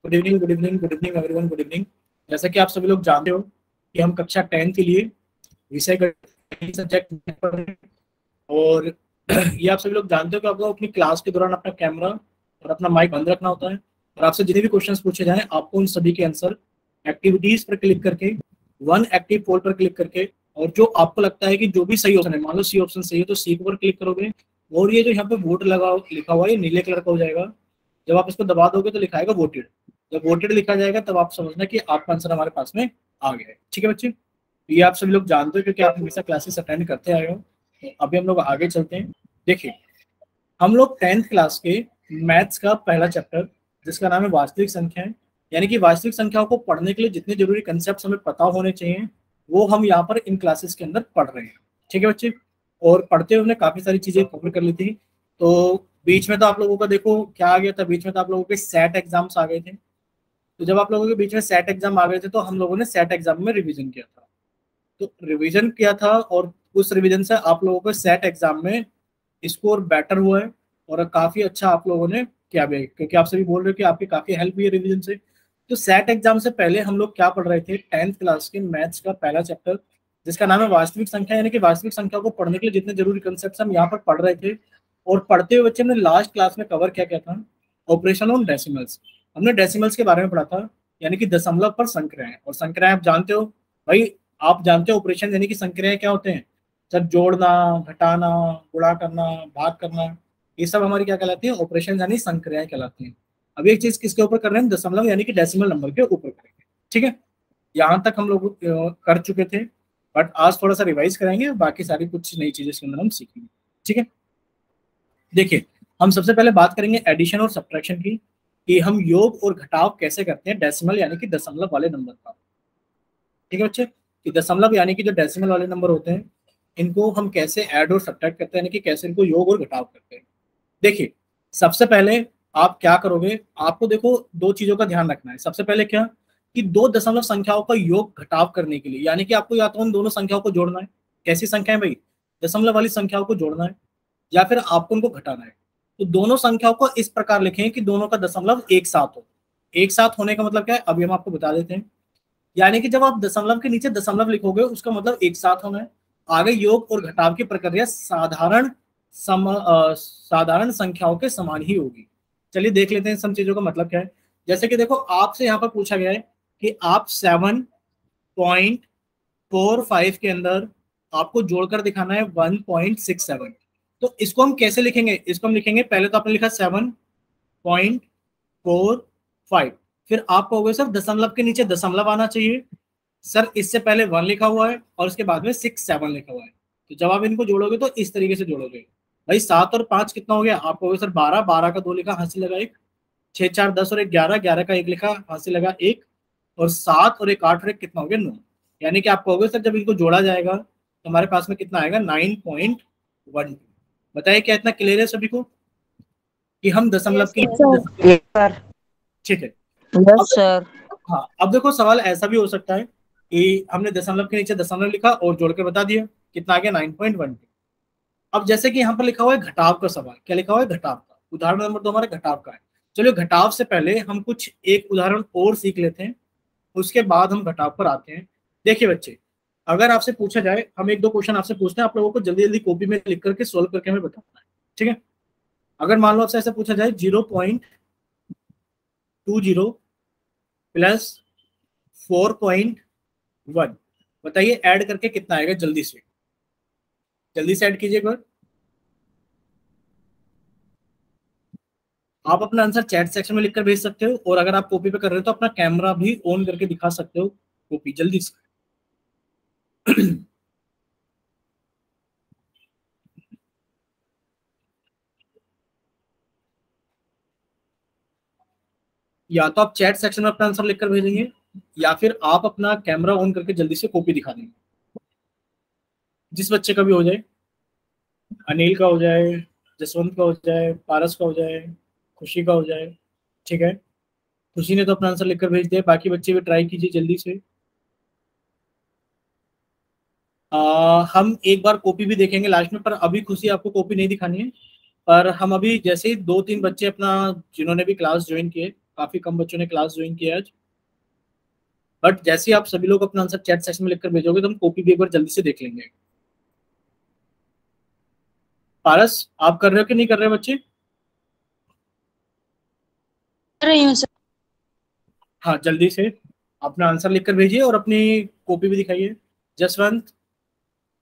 Good evening, good evening, good evening everyone, good evening. जैसा कि आप सभी लोग जानते हो कि हम कक्षा 10 के लिए विषय सब्जेक्ट पढ़ रहे हैं, और ये आप सभी लोग जानते हो कि आपको अपनी क्लास के दौरान अपना कैमरा और अपना माइक बंद रखना होता है, और आपसे जितने भी क्वेश्चंस पूछे जाएं आपको उन सभी के आंसर एक्टिविटीज पर क्लिक करके, वन एक्टिव पोल पर क्लिक करके, और जो आपको लगता है कि जो भी सही ऑप्शन है, मान लो सी ऑप्शन सही है तो सी के ऊपर क्लिक करोगे, और ये जो यहाँ पे वोट लगा लिखा हुआ है ये नीले कलर का हो जाएगा। जब आप इसको दबा दोगे तो लिखा आएगा वोटेड। जब वोटेड लिखा जाएगा तब आप समझना कि आपका आंसर हमारे पास में आ गया है। ठीक है बच्चे, तो ये आप सभी लोग जानते हो क्योंकि आप हमेशा क्लासेस अटेंड करते आए हो। तो अभी हम लोग आगे चलते हैं। देखिए, हम लोग 10th क्लास के मैथ्स का पहला चैप्टर जिसका नाम है वास्तविक संख्याएं, यानी कि वास्तविक संख्याओं को पढ़ने के लिए जितने जरूरी कंसेप्ट हमें पता होने चाहिए वो हम यहाँ पर इन क्लासेस के अंदर पढ़ रहे हैं। ठीक है बच्चे, और पढ़ते हुए हमने काफी सारी चीजें कवर कर ली थी। तो बीच में तो आप लोगों का देखो क्या आ गया था, बीच में तो आप लोगों के सेट एग्जाम्स आ गए थे। तो जब आप लोगों के बीच में सेट एग्जाम आ गए थे तो हम लोगों ने सेट एग्जाम में रिवीजन किया था। तो रिवीजन किया था और उस रिवीजन से आप लोगों को सेट एग्जाम में स्कोर बेटर हुआ है, और काफी अच्छा आप लोगों ने किया भी है, क्योंकि आप सभी बोल रहे हो कि आपकी काफी हेल्प हुई है रिवीजन से। तो सेट एग्जाम से पहले हम लोग क्या पढ़ रहे थे, 10th क्लास के मैथ्स का पहला चैप्टर जिसका नाम है वास्तविक संख्या, यानी कि वास्तविक संख्या को पढ़ने के लिए जितने जरूरी कंसेप्ट हम यहाँ पर पढ़ रहे थे। और पढ़ते हुए बच्चे हमने लास्ट क्लास में कवर क्या किया था, ऑपरेशन ऑन डेसिमल्स। हमने डेसिमल्स के बारे में पढ़ा था, यानी कि दशमलव पर संक्रियाएं। और संक्रियाएं आप जानते हो भाई, आप जानते हो ऑपरेशन यानी कि संक्रियाएं क्या होते हैं सर, जोड़ना, घटाना, गुणा करना, भाग करना, ये सब हमारी क्या कहलाती है, ऑपरेशन यानी संक्रियाएं कहलाती हैं। अब एक चीज किसके ऊपर कर रहे हैं, दशमलव यानी कि डेसिमल नंबर के ऊपर करेंगे। ठीक है, यहाँ तक हम लोग कर चुके थे, बट आज थोड़ा सा रिवाइज करेंगे, बाकी सारी कुछ नई चीजें इसके अंदर हम सीखेंगे। ठीक है, देखिए हम सबसे पहले बात करेंगे एडिशन और सब्ट्रैक्शन की, कि हम योग और घटाव कैसे करते हैं डेसिमल यानी कि दशमलव वाले नंबर का। ठीक है बच्चे, कि दशमलव यानी कि जो डेसिमल वाले नंबर होते हैं इनको हम कैसे ऐड और सब्ट्रैक्ट करते हैं, यानी कि कैसे इनको योग और घटाव करते हैं। देखिए, सबसे पहले आप क्या करोगे, आपको देखो दो चीजों का ध्यान रखना है। सबसे पहले क्या, कि दो दशमलव संख्याओं का योग घटाव करने के लिए, यानी कि आपको या तो उन दोनों संख्याओं को जोड़ना है। कैसी संख्याएं भाई, दशमलव वाली संख्याओं को जोड़ना है, या फिर आपको उनको घटाना है। तो दोनों संख्याओं को इस प्रकार लिखें कि दोनों का दशमलव एक साथ हो। एक साथ होने का मतलब क्या है, अभी हम आपको बता देते हैं। यानी कि जब आप दशमलव के नीचे दशमलव लिखोगे उसका मतलब एक साथ होना है। आगे योग और घटाव की प्रक्रिया साधारण संख्याओं के समान ही होगी। चलिए देख लेते हैं सब चीजों का मतलब क्या है। जैसे कि देखो, आपसे यहाँ पर पूछा गया है कि आप 7.45 के अंदर आपको जोड़कर दिखाना है 1.67। तो इसको हम कैसे लिखेंगे, इसको हम लिखेंगे, पहले तो आपने लिखा 7.45, फिर आप कहोगे सर दशमलव के नीचे दशमलव आना चाहिए, सर इससे पहले 1 लिखा हुआ है और उसके बाद में 6 7 लिखा हुआ है। तो जब आप इनको जोड़ोगे तो इस तरीके से जोड़ोगे। भाई 7 और 5 कितना हो गया, आप कहोगे सर 12, 12 का 2 लिखा, हंसी लगा 1, 6 4 10 और 1 11, 11 का 1 लिखा, हंसी लगा 1, और 7 और 1 8 और 1 कितना हो गया 9। यानी कि आप कहोगे सर जब इनको जोड़ा जाएगा तो हमारे पास में कितना आएगा 9.12। बताइए क्या इतना क्लियर है सभी को कि हम दशमलव की। ठीक है, यस सर। हाँ अब देखो सवाल ऐसा भी हो सकता है कि हमने दशमलव के नीचे दशमलव लिखा और जोड़कर बता दिया कितना आ गया 9.12। अब जैसे कि यहाँ पर लिखा हुआ है घटाव का सवाल, क्या लिखा हुआ है घटाव का, उदाहरण नंबर 2 हमारा घटाव का है। चलिए घटाव से पहले हम कुछ एक उदाहरण और सीख लेते हैं, उसके बाद हम घटाव पर आते हैं। देखिए बच्चे, अगर आपसे पूछा जाए, हम एक दो क्वेश्चन आपसे पूछते हैं, आप लोगों को जल्दी जल्दी कॉपी में लिख करके सोल्व करके हमें बताना है। ठीक है, अगर मान लो आपसे ऐसा पूछा जाए 0.20 प्लस 4.1, बताइए ऐड करके कितना आएगा, जल्दी से ऐड कीजिए एक बार। आप अपना आंसर चैट सेक्शन में लिखकर भेज सकते हो, और अगर आप कॉपी पे कर रहे हो तो अपना कैमरा भी ऑन करके दिखा सकते हो कॉपी, जल्दी से। या तो आप चैट सेक्शन में अपना आंसर लिखकर भेजेंगे, या फिर आप अपना कैमरा ऑन करके जल्दी से कॉपी दिखा देंगे। जिस बच्चे का भी हो जाए, अनिल का हो जाए, जसवंत का हो जाए, पारस का हो जाए, खुशी का हो जाए। ठीक है, खुशी ने तो अपना आंसर लिखकर भेज दिया, बाकी बच्चे भी ट्राई कीजिए जल्दी से। हम एक बार कॉपी भी देखेंगे लास्ट में, पर अभी खुशी आपको कॉपी नहीं दिखानी है। पर हम अभी जैसे ही 2 3 बच्चे अपना जिन्होंने भी क्लास ज्वाइन किए काफी कम बच्चों ने क्लास ज्वाइन किया आज, बट जैसे ही आप सभी लोग अपना आंसर चैट सेक्शन में लिखकर भेजोगे तो हम कॉपी भी एक बार जल्दी से देख लेंगे। पारस, आप कर रहे हो कि नहीं कर रहे हो बच्चे? कर रही हूँ सर। हाँ, जल्दी से अपना आंसर लिखकर भेजिए और अपनी कॉपी भी दिखाइए। जसवंत,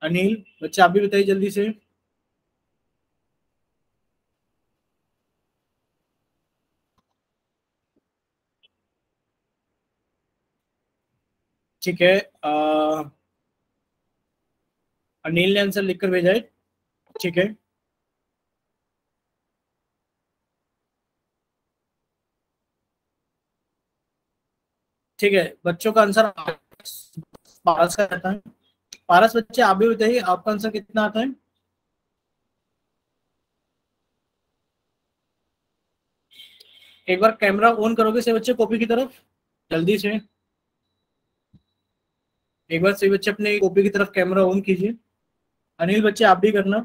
अनिल, बच्चे आप भी बताइए जल्दी से। ठीक है, अनिल ने आंसर लिखकर भेजा है। ठीक है, ठीक है, बच्चों का आंसर पारस का रहता है। पारस बच्चे आप भी बताइए आपका आंसर कितना आता है? एक बार कैमरा ऑन करोगे से बच्चे कॉपी की तरफ, जल्दी से एक बार सही बच्चे अपने कॉपी की तरफ कैमरा ऑन कीजिए। अनिल बच्चे आप भी करना।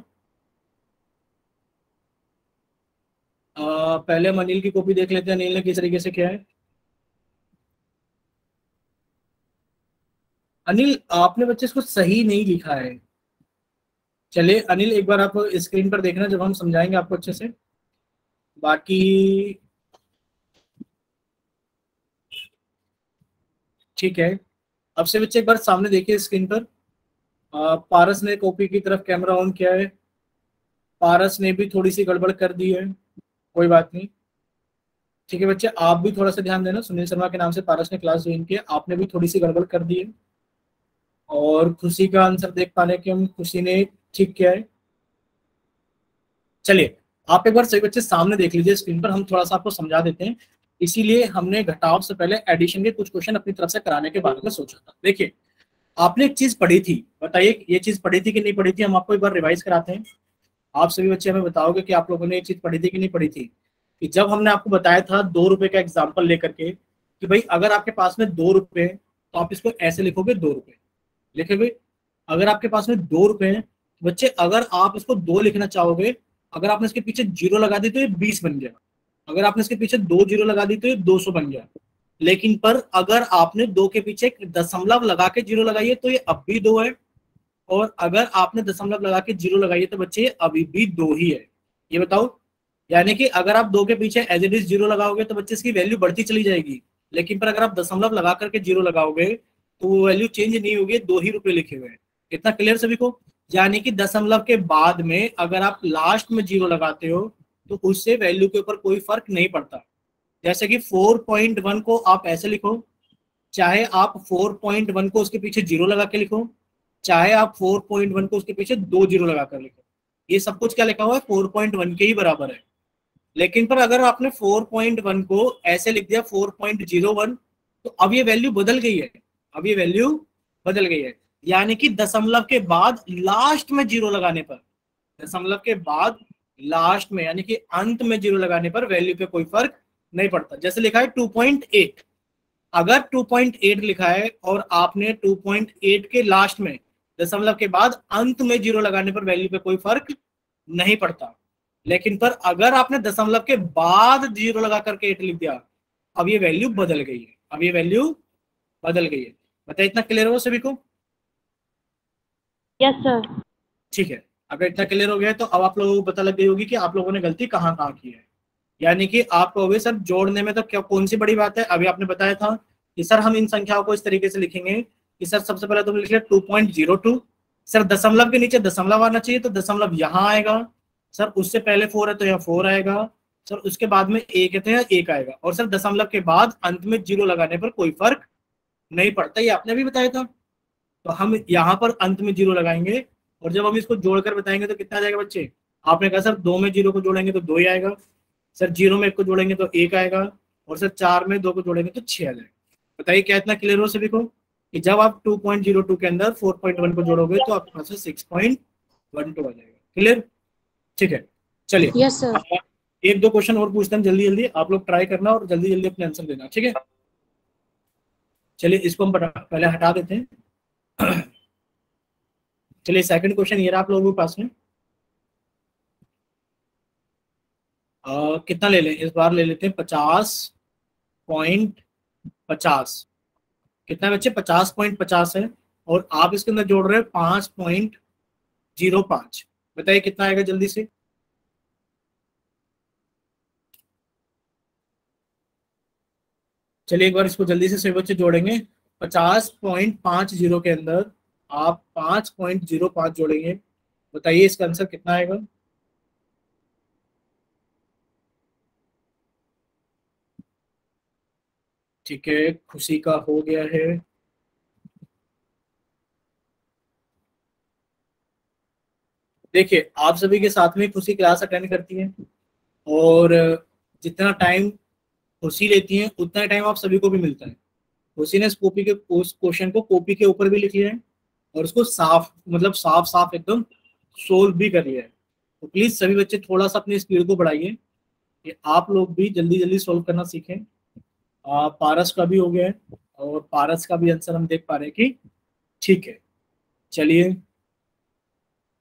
पहले हम अनिल की कॉपी देख लेते हैं, अनिल ने किस तरीके से किया है। अनिल, आपने बच्चे इसको सही नहीं लिखा है। चलिए अनिल, एक बार आप स्क्रीन पर देखना जब हम समझाएंगे आपको अच्छे से। बाकी ठीक है, अब से बच्चे एक बार सामने देखिए स्क्रीन पर। पारस ने कॉपी की तरफ कैमरा ऑन किया है। पारस ने भी थोड़ी सी गड़बड़ कर दी है, कोई बात नहीं। ठीक है बच्चे, आप भी थोड़ा सा ध्यान देना। सुनील शर्मा के नाम से पारस ने क्लास ज्वाइन की है, आपने भी थोड़ी सी गड़बड़ कर दी है। और खुशी का आंसर देख पाने के हम, खुशी ने ठीक किया है। चलिए, आप एक बार सही बच्चे सामने देख लीजिए स्क्रीन पर, हम थोड़ा सा आपको समझा देते हैं। इसीलिए हमने घटाव से पहले एडिशन के कुछ क्वेश्चन अपनी तरफ से कराने के बारे में सोचा था। देखिए, आपने एक चीज पढ़ी थी, बताइए ये चीज पढ़ी थी कि नहीं पढ़ी थी? हम आपको एक बार रिवाइज कराते हैं। आप सभी बच्चे हमें बताओगे कि आप लोगों ने ये चीज पढ़ी थी कि नहीं पढ़ी थी। कि जब हमने आपको बताया था 2 रुपए का एग्जाम्पल लेकर के, कि भाई अगर आपके पास में 2 रुपए तो आप इसको ऐसे लिखोगे, 2 रुपए लिखे। अगर आपके पास में 2 रुपए हैं बच्चे, अगर आप इसको 2 लिखना चाहोगे, अगर आपने इसके पीछे जीरो लगा दी तो ये 20 बन गया। अगर आपने इसके पीछे 2 जीरो लगा दी तो ये 200 बन गया। लेकिन पर अगर आपने 2 के पीछे एक दशमलव लगा के जीरो लगाइए तो ये अब भी 2 है। और अगर आपने दशमलव लगा के जीरो लगाइए तो बच्चे ये अभी भी 2 ही है। ये बताओ, यानी कि अगर आप 2 के पीछे एज इट इज जीरो लगाओगे तो बच्चे इसकी वैल्यू बढ़ती चली जाएगी। लेकिन पर अगर आप दशमलव लगा करके जीरो लगाओगे तो वो वैल्यू चेंज नहीं होगी, 2 ही रुपए लिखे हुए हैं। इतना क्लियर सभी को? यानी कि दशमलव के बाद में अगर आप लास्ट में जीरो लगाते हो तो उससे वैल्यू के ऊपर कोई फर्क नहीं पड़ता। जैसे कि 4.1 को आप ऐसे लिखो, चाहे आप 4.1 को उसके पीछे जीरो लगा के लिखो, चाहे आप 4.1 को उसके पीछे 2 जीरो लगा कर लिखो, ये सब कुछ क्या लिखा हुआ है? 4.1 के ही बराबर है। लेकिन पर अगर आपने 4.1 को ऐसे लिख दिया 4.01, तो अब ये वैल्यू बदल गई है। अब ये वैल्यू बदल गई है, यानी कि दशमलव के बाद लास्ट में जीरो लगाने पर, दशमलव के बाद लास्ट में यानी कि अंत में जीरो लगाने पर वैल्यू पे कोई फर्क नहीं पड़ता। जैसे लिखा है 2.8, अगर 2.8 लिखा है और आपने 2.8 के लास्ट में दशमलव के बाद अंत में जीरो लगाने पर वैल्यू पे कोई फर्क नहीं पड़ता। लेकिन पर अगर आपने दशमलव के बाद जीरो लगा करके 8 लिख दिया, अब ये वैल्यू बदल गई है। अब ये वैल्यू बदल गई है। बताइए, इतना क्लियर हो सभी को? Yes sir. ठीक है, अगर इतना क्लियर हो गया है तो अब आप लोगों को पता लग गई होगी कि आप लोगों ने गलती कहाँ कहाँ की है। यानी कि आप कहोगे सर जोड़ने में तो क्या कौन सी बड़ी बात है? अभी आपने बताया था कि सर हम इन संख्याओं को इस तरीके से लिखेंगे कि सर सबसे पहले तुम लिख लिया 2.02, सर दशमलव के नीचे दशमलव आना चाहिए तो दशमलव यहाँ आएगा। सर उससे पहले 4 है तो यहाँ 4 आएगा। सर उसके बाद में 1 है तो यहाँ 1 आएगा। और सर दशमलव के बाद अंत में जीरो लगाने पर कोई फर्क नहीं पड़ता, ये आपने भी बताया था। तो हम यहाँ पर अंत में जीरो लगाएंगे और जब हम इसको जोड़कर बताएंगे तो कितना आ जाएगा बच्चे? आपने कहा सर 2 में जीरो को जोड़ेंगे तो 2 ही आएगा, सर 0 में 1 को जोड़ेंगे तो 1 आएगा, और सर 4 में 2 को जोड़ेंगे तो 6 आ जाएगा। बताइए क्या इतना क्लियर हो सभी को कि जब आप 2.02 के अंदर 4.1 को जोड़ोगे तो आपके पास 6.12 आ जाएगा? क्लियर? ठीक है, चलिए यस सर। एक दो क्वेश्चन और पूछते हैं, जल्दी जल्दी आप लोग ट्राई करना और जल्दी जल्दी अपने आंसर देना, ठीक है? चलिए इसको हम पहले हटा देते हैं। चलिए सेकंड क्वेश्चन ये रहा आप लोगों के पास में। कितना ले लें इस बार? ले लेते हैं 50 50.50, कितना है बच्चे? 50.50 है, और आप इसके अंदर जोड़ रहे हो 5.05। बताइए कितना आएगा जल्दी से? चलिए एक बार इसको जल्दी से सभी बच्चे जोड़ेंगे। 50.50 के अंदर आप 5.05 जोड़ेंगे, बताइए इसका आंसर कितना आएगा? ठीक है, खुशी का हो गया है। देखिए आप सभी के साथ में खुशी क्लास अटेंड करती है, और जितना टाइम खुशी लेती है उतना टाइम आप सभी को भी मिलता है। खुशी ने उस क्वेश्चन को कॉपी के ऊपर भी लिख लिया है, और उसको साफ, मतलब साफ साफ एकदम सोल्व भी कर लिया है। तो प्लीज सभी बच्चे थोड़ा सा अपनी स्पीड को बढ़ाइए, कि आप लोग भी जल्दी जल्दी सोल्व करना सीखें। पारस का भी हो गया है, और पारस का भी आंसर हम देख पा रहे हैं कि ठीक है। चलिए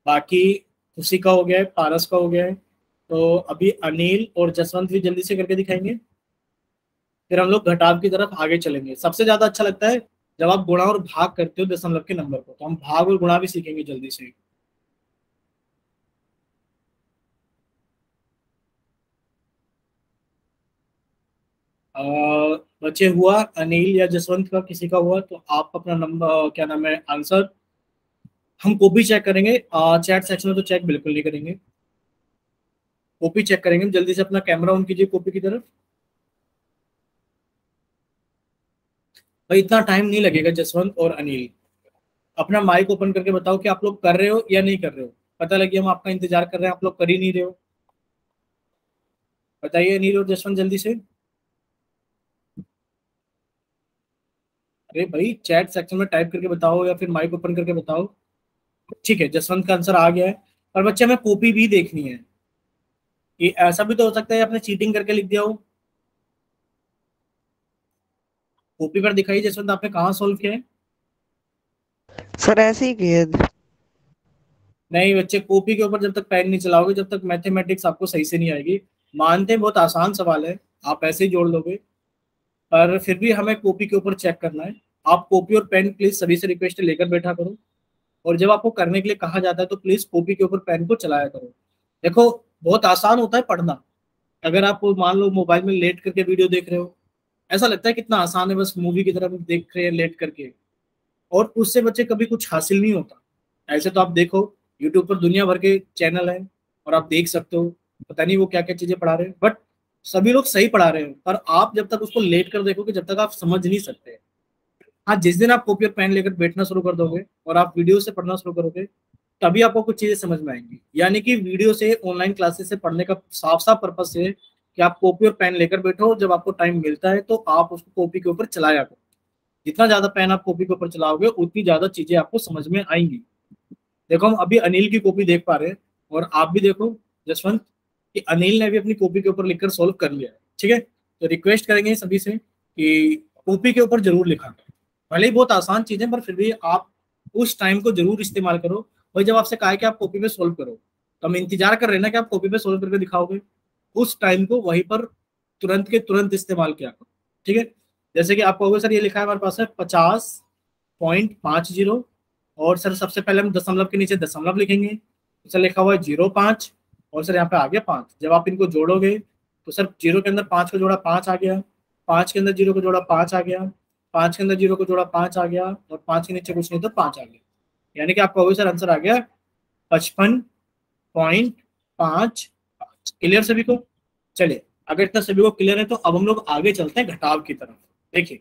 बाकी खुशी का हो गया है, पारस का हो गया है, तो अभी अनिल और जसवंत भी जल्दी से करके दिखाएंगे, फिर हम लोग घटाव की तरफ आगे चलेंगे। सबसे ज्यादा अच्छा लगता है जब आप गुणा और भाग करते हो दशमलव के नंबर को, तो हम भाग और गुणा भी सीखेंगे जल्दी से। अ, बचे हुआ अनिल या जसवंत का किसी का हुआ तो आप अपना नंबर, क्या नाम है, आंसर हम कॉपी चेक करेंगे। चैट सेक्शन में तो चेक बिल्कुल नहीं करेंगे, कॉपी चेक करेंगे। जल्दी से अपना कैमरा ऑन कीजिए कॉपी की तरफ। भाई इतना टाइम नहीं लगेगा जसवंत और अनिल, अपना माइक ओपन करके बताओ कि आप लोग कर रहे हो या नहीं कर रहे हो। पता लगे हम आपका इंतजार कर रहे हैं, आप लोग कर ही नहीं रहे हो। बताइए अनिल और जसवंत जल्दी से। अरे भाई चैट सेक्शन में टाइप करके बताओ, या फिर माइक ओपन करके बताओ। ठीक है, जसवंत का आंसर आ गया है। पर बच्चे हमें कॉपी भी देखनी है, कि ऐसा भी तो हो सकता है आपने चीटिंग करके लिख दिया हो। कॉपी पर दिखाइए जसवंत आपने कहाँ सोल्व किया है। सर ऐसे ही किए थे। नहीं बच्चे, कॉपी के ऊपर जब तक पेन नहीं चलाओगे जब तक मैथमेटिक्स आपको सही से नहीं आएगी। मानते हैं बहुत आसान सवाल है, आप ऐसे ही जोड़ लोगे, पर फिर भी हमें कॉपी के ऊपर चेक करना है। आप कॉपी और पेन प्लीज सभी से रिक्वेस्ट लेकर बैठा करो, और जब आपको करने के लिए कहा जाता है तो प्लीज कॉपी के ऊपर पेन को चलाया करो। देखो बहुत आसान होता है पढ़ना, अगर आप मान लो मोबाइल में लेट करके वीडियो देख रहे हो, ऐसा लगता है कितना आसान है, बस मूवी की तरह देख रहे हैं लेट करके, और उससे बच्चे कभी कुछ हासिल नहीं होता। ऐसे तो आप देखो यूट्यूब पर दुनिया भर के चैनल हैं, और आप देख सकते हो पता नहीं वो क्या क्या चीजें पढ़ा रहे हैं, बट सभी लोग सही पढ़ा रहे हैं, पर आप जब तक उसको लेट कर देखोगे जब तक आप समझ नहीं सकते। हाँ, जिस दिन आप कॉपी और पेन लेकर बैठना शुरू कर दोगे और आप वीडियो से पढ़ना शुरू करोगे, तभी आपको कुछ चीजें समझ में आएंगी। यानी कि वीडियो से, ऑनलाइन क्लासेस से पढ़ने का साफ साफ पर्पस है कि आप कॉपी और पेन लेकर बैठो, जब आपको टाइम मिलता है तो आप उसको कॉपी के ऊपर चलाया करो। जितना ज्यादा पेन आप कॉपी के ऊपर चलाओगे उतनी ज्यादा चीजें आपको समझ में आएंगी। देखो हम अभी अनिल की कॉपी देख पा रहे हैं, और आप भी देखो जसवंत, कि अनिल ने भी अपनी कॉपी के ऊपर लिखकर सॉल्व कर लिया है। ठीक है, तो रिक्वेस्ट करेंगे सभी से कि कॉपी के ऊपर जरूर लिखा करें। भले ही बहुत आसान चीजें, पर फिर भी आप उस टाइम को जरूर इस्तेमाल करो। और जब आपसे कहा है कि आप कॉपी पे सोल्व करो, तो हम इंतजार कर रहे हैं ना कि आप कॉपी पे सोल्व करके दिखाओगे। उस टाइम को वहीं पर तुरंत के तुरंत इस्तेमाल किया करो। ठीक है, जैसे कि आप कहोगे सर ये लिखा है हमारे पास है 50.50, और सर सबसे पहले हम दशमलव के नीचे दशमलव लिखेंगे, तो सर लिखा हुआ है 0.5, और सर यहाँ पे आ गया 5। जब आप इनको जोड़ोगे तो सर जीरो के अंदर 5 को जोड़ा 5 आ गया, 5 के अंदर जीरो को जोड़ा 5 आ गया, 5 के अंदर जीरो को जोड़ा 5 आ गया, और 5 के नीचे कुछ नहीं तो 5 आ गया। यानी कि आप कहोगे सर आंसर आ गया 55.5। क्लियर सभी को? चलिए, अगर इतना सभी को क्लियर है तो अब हम लोग आगे चलते हैं घटाव की तरफ। देखिए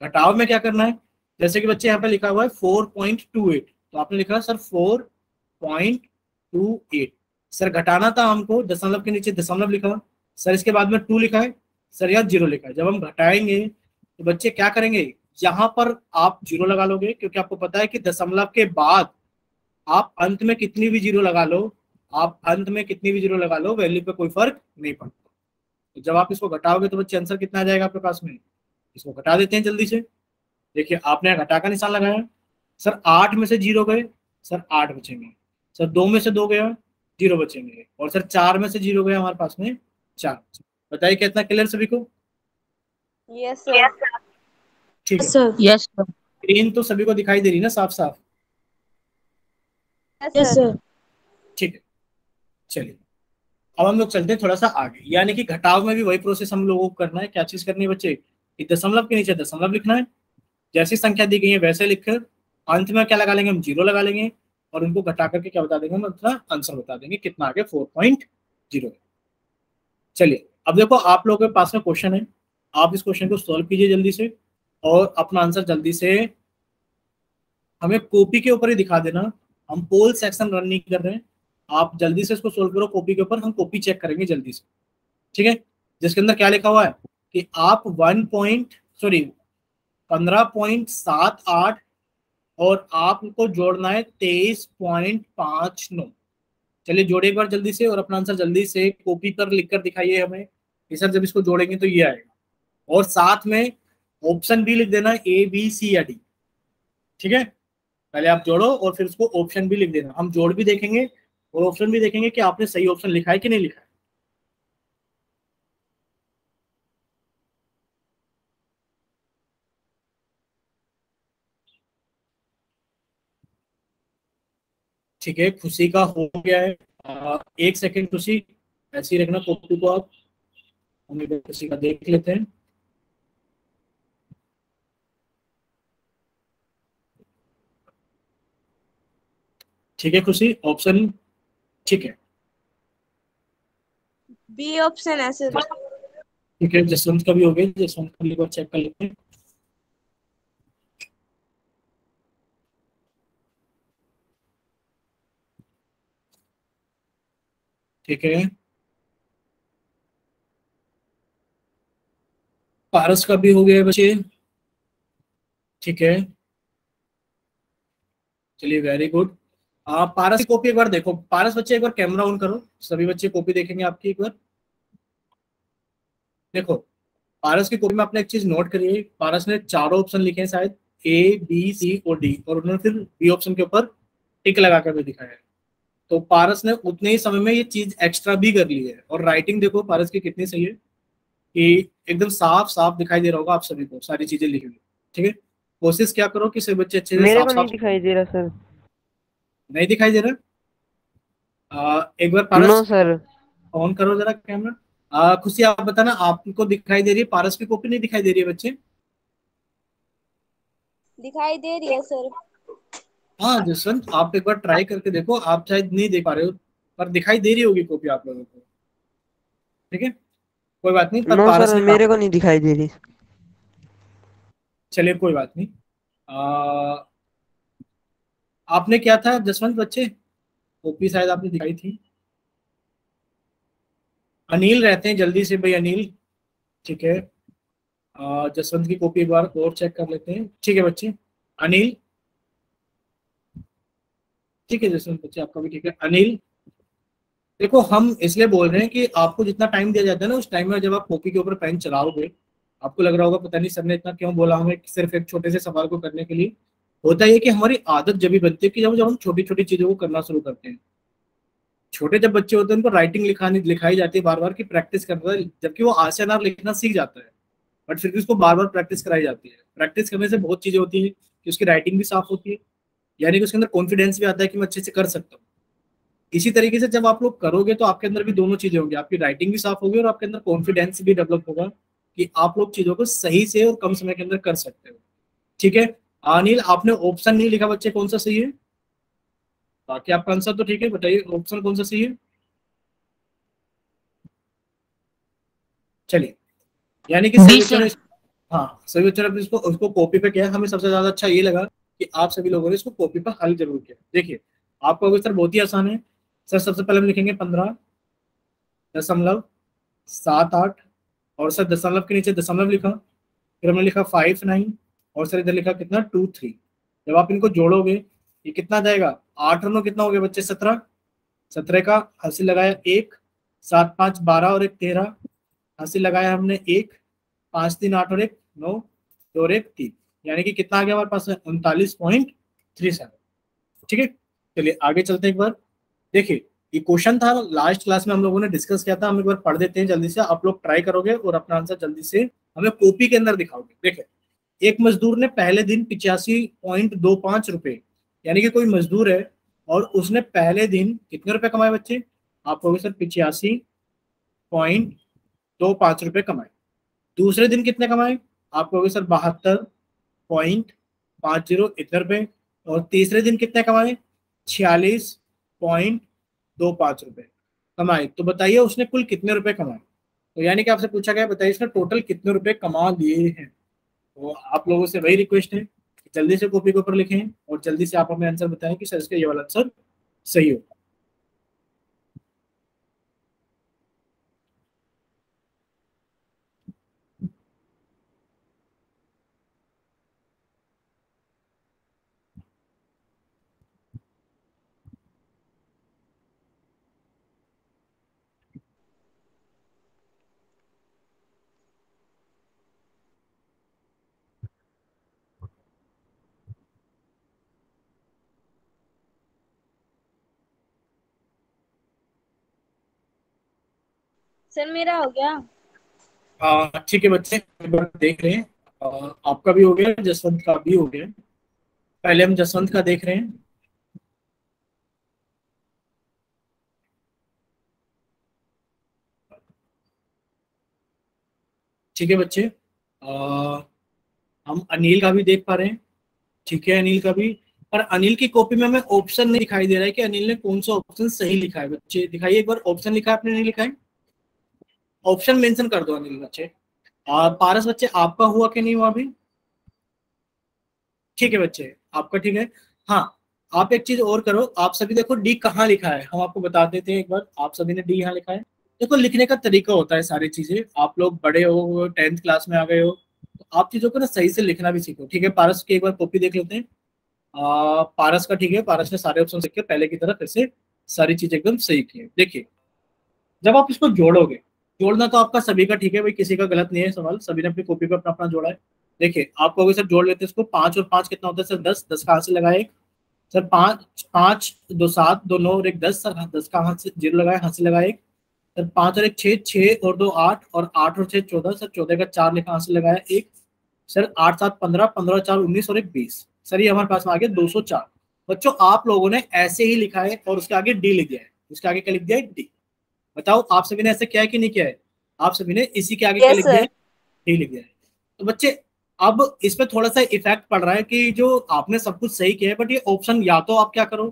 घटाव में क्या करना है, जैसे कि बच्चे यहाँ पे लिखा हुआ है 4.28, तो आपने लिखा है सर 4.28। सर घटाना था हमको, दशमलव के नीचे दशमलव लिखा, सर इसके बाद में 2 लिखा है, सर यहाँ 0 लिखा है। जब हम घटाएंगे तो बच्चे क्या करेंगे, यहाँ पर आप 0 लगा लोगे, क्योंकि आपको पता है कि दशमलव के बाद आप अंत में कितनी भी 0 लगा लो, आप अंत में कितनी भी 0 लगा लो, वैल्यू पे कोई फर्क नहीं पड़ता। तो जब आप इसको घटाओगे तो बच्चे आंसर कितना आ जाएगा आपके पास में। इसको घटा देते हैं जल्दी से। देखिए आपने घटा का निशान लगाया, सर 8 में से 0 गए, सर 8 बचेंगे। सर 2 में से 2 गया, 0 बचेंगे। और सर 4 में से 0 गया हमारे पास में 4। बताइए कितना क्लियर सभी को? Yes sir. ठीक है, सर। Yes sir. स्क्रीन तो सभी को दिखाई दे रही है ना साफ साफ? Yes sir. ठीक है, चलिए अब हम लोग चलते हैं थोड़ा सा आगे, यानी कि घटाव में भी वही प्रोसेस हम लोगों को करना है। क्या चीज करनी है बच्चे? कि दशमलव के नीचे दशमलव लिखना है, जैसी संख्या दी गई है वैसे लिखकर अंत में क्या लगा लेंगे, हम जीरो लगा लेंगे और उनको घटा करके क्या बता देंगे, हम अपना आंसर बता देंगे कितना आ गया, 4.0। चलिए अब देखो आप लोगों के पास में क्वेश्चन है, आप इस क्वेश्चन को सॉल्व कीजिए जल्दी से और अपना आंसर जल्दी से हमें कॉपी के ऊपर ही दिखा देना। हम पोल सेक्शन रन नहीं कर रहे हैं, आप जल्दी से इसको सोल्व करो कॉपी के ऊपर, हम कॉपी चेक करेंगे जल्दी से। ठीक है, जिसके अंदर क्या लिखा हुआ है कि आप 15.78 और आपको जोड़ना है 23.59। चलिए जोड़े एक बार जल्दी से और अपना आंसर जल्दी से कॉपी पर लिख कर दिखाइए हमें कि सर जब इसको जोड़ेंगे तो ये आएगा, और साथ में ऑप्शन भी लिख देना, ए बी सी या डी। ठीक है, पहले आप जोड़ो और फिर उसको ऑप्शन भी लिख देना, हम जोड़ भी देखेंगे और ऑप्शन भी देखेंगे कि आपने सही ऑप्शन लिखा है कि नहीं लिखा है। ठीक है, खुशी का हो गया है। एक सेकंड खुशी, ऐसे ही रखना कॉपी को आप, हम एक बार खुशी का देख लेते हैं। ठीक है खुशी, ऑप्शन ठीक है? बी ऑप्शन है सर। ठीक है, जसवंत का भी हो गया, जसवंत का भी एक बार चेक कर लेते हैं। ठीक है, पारस का भी हो गया बच्चे। ठीक है, चलिए वेरी गुड। आप पारस की कॉपी एक बार देखो, पारस बच्चे एक बार कैमरा ऑन करो, सभी बच्चे कॉपी देखेंगे आपकी एक बार। देखो पारस की कॉपी में आपने एक चीज नोट करी है, पारस ने चारों ऑप्शन लिखे हैं शायद, ए बी सी और डी, और उन्होंने फिर बी ऑप्शन के ऊपर टिक लगा कर भी दिखाया है। तो पारस ने उतने ही समय में ये चीज एक्स्ट्रा भी कर ली है, और राइटिंग देखो पारस की कितनी सही है कि एकदम साफ साफ दिखाई दे रहा होगा आप सभी को सारी चीजें लिखी हुई। ठीक है, कोशिश क्या करो कि सभी बच्चे अच्छे से मेरे साफ को नहीं साफ। दिखाई दे रहा सर। नहीं दिखाई दे रहा? एक बार नो पारस सर। ऑन करो जरा कैमरा। खुशी आप बताना, आपको दिखाई दे रही है? पारस की कॉपी नहीं दिखाई दे रही है बच्चे? दिखाई दे रही है सर। हाँ जसवंत, आप एक बार ट्राई करके देखो, आप शायद नहीं देख पा रहे हो पर दिखाई दे रही होगी कॉपी आप लोगों को। ठीक है, कोई बात नहीं, पर नो पारस सर, ने मेरे को नहीं दिखाई दे रही। चलिए कोई बात नहीं। आपने क्या था जसवंत बच्चे, कॉपी शायद आपने दिखाई थी। अनिल रहते हैं, जल्दी से भाई अनिल। ठीक है, जसवंत की कॉपी एक बार और चेक कर लेते हैं। ठीक है बच्चे, अनिल। ठीक है जसवंत बच्चे, आपका भी ठीक है। अनिल देखो, हम इसलिए बोल रहे हैं कि आपको जितना टाइम दिया जाता है ना, उस टाइम में जब आप कॉपी के ऊपर पेन चलाओगे आपको लग रहा होगा पता नहीं सर ने इतना क्यों बोला हमें सिर्फ एक छोटे से सवाल को करने के लिए। होता है कि हमारी आदत जब भी बनती है कि जब जब हम छोटी छोटी चीजों को करना शुरू करते हैं। छोटे जब बच्चे होते हैं उनको राइटिंग लिखाई जाती है बार बार की प्रैक्टिस करना, जबकि वो आशयनार लिखना सीख जाता है, बट फिर भी उसको बार बार प्रैक्टिस कराई जाती है। प्रैक्टिस करने से बहुत चीजें होती है कि उसकी राइटिंग भी साफ होती है, यानी कि उसके अंदर कॉन्फिडेंस भी आता है कि मैं अच्छे से कर सकता हूँ। इसी तरीके से जब आप लोग करोगे तो आपके अंदर भी दोनों चीजें होंगी, आपकी राइटिंग भी साफ होगी और आपके अंदर कॉन्फिडेंस भी डेवलप होगा कि आप लोग चीजों को सही से और कम समय के अंदर कर सकते हो। ठीक है, अनिल आपने ऑप्शन नहीं लिखा बच्चे, कौन सा सही है? बाकी आपका आंसर तो ठीक है, बताइए ऑप्शन कौन सा सही है? चलिए, यानी कि सभी बच्चों ने, हाँ सभी बच्चों ने इसको उसको कॉपी पे किया। हमें सबसे ज्यादा अच्छा ये लगा कि आप सभी लोगों ने इसको कॉपी पर हल जरूर किया। देखिए आपका क्वेश्चन बहुत ही आसान है सर। सबसे पहले हम लिखेंगे 15.78 और सर दशमलव के नीचे दशमलव लिखा, फिर हमने लिखा 59 और सर इधर लिखा कितना 23। जब आप इनको जोड़ोगे ये कितना आ जाएगा, 8 और 9 कितना हो गया बच्चे, 17। 17 का हासिल लगाया 1, 7 5 12 और 1 13, हासिल लगाया हमने 1, 5 3 8 और 1 9, 2 और 1 3, यानी कि कितना आ गया हमारे पास 39.37। ठीक है, चलिए आगे चलते हैं एक बार। देखिए ये क्वेश्चन था लास्ट क्लास में हम लोगों ने डिस्कस किया था, हम एक बार पढ़ देते हैं जल्दी से, आप लोग ट्राई करोगे और अपना आंसर जल्दी से हमें कॉपी के अंदर दिखाओगे। देखो, एक मजदूर ने पहले दिन 85.25 रुपए, यानी कि कोई मजदूर है और उसने पहले दिन कितने रुपए कमाए बच्चे? आप कहोगे सर 85.25 रुपए कमाए। दूसरे दिन कितने कमाए? आप कहोगे सर 72.50 इतने रुपए। और तीसरे दिन कितने कमाए? 46.25 रुपए कमाए। तो बताइए उसने कुल कितने रुपए कमाए? तो यानी कि आपसे पूछा गया बताइए इसने टोटल कितने रुपए कमा लिए हैं। तो आप लोगों से वही रिक्वेस्ट है कि जल्दी से कॉपी के ऊपर लिखें और जल्दी से आप हमें आंसर बताएं कि सर इसका ये वाला आंसर सही हो। सर मेरा हो गया। ठीक है बच्चे, एक बार देख रहे हैं। आपका भी हो गया, जसवंत का भी हो गया। पहले हम जसवंत का देख रहे हैं। ठीक है बच्चे, हम अनिल का भी देख पा रहे हैं। ठीक है, अनिल का भी। पर अनिल की कॉपी में हमें ऑप्शन नहीं दिखाई दे रहा है कि अनिल ने कौन सा ऑप्शन सही लिखा है। बच्चे दिखाइए एक बार, ऑप्शन लिखा है आपने नहीं लिखा है? ऑप्शन मेंशन कर दो अनिल बच्चे। पारस बच्चे आपका हुआ कि नहीं हुआ अभी? ठीक है बच्चे, आपका ठीक है। हाँ, आप एक चीज और करो, आप सभी देखो डी कहाँ लिखा है, हम आपको बता देते हैं एक बार। आप सभी ने डी यहाँ लिखा है। देखो लिखने का तरीका होता है सारी चीजें, आप लोग बड़े हो, 10th क्लास में आ गए हो, तो आप चीजों को ना सही से लिखना भी सीखो। ठीक है, पारस की एक बार कॉपी देख लेते हैं। पारस का ठीक है, पारस ने सारे ऑप्शन लिख के पहले की तरह फिर से सारी चीजें एकदम सही की है। देखिए, जब आप इसको जोड़ोगे, जोड़ना तो आपका सभी का ठीक है भाई, किसी का गलत नहीं है सवाल, सभी ने अपनी कॉपी पे अपना अपना जोड़ा है। देखिए आप कहोगे सर जोड़ लेते हैं इसको, 5 और 5 कितना होता है सर? 10। 10 कहाँ से लगाए? सर 5, 5 2 7, 2 9 और 1 10। सर 10 का हाथ से जीरो लगाए, हाथ से लगाए एक। सर 5 और 1 6, 6 और 2 8, और 8 और 6 14। सर 14 का 4 लिखा, हाथ से लगाया एक। सर 8 7 15, 15 और 4 19 और 1 20। सर ये हमारे पास में आ गया 204। बच्चों आप लोगों ने ऐसे ही लिखा है और उसके आगे डी लिख दिया है। उसके आगे क्या लिख दिया है? डी। बताओ आप सभी ने ऐसे किया है कि नहीं किया है? आप सभी ने इसी के आगे क्या यस लिख दिया सर। है? डी लिख दिया है। तो बच्चे अब इस पे थोड़ा सा इफेक्ट पड़ रहा है कि जो आपने सब कुछ सही किया है, बट ये ऑप्शन या तो आप क्या करो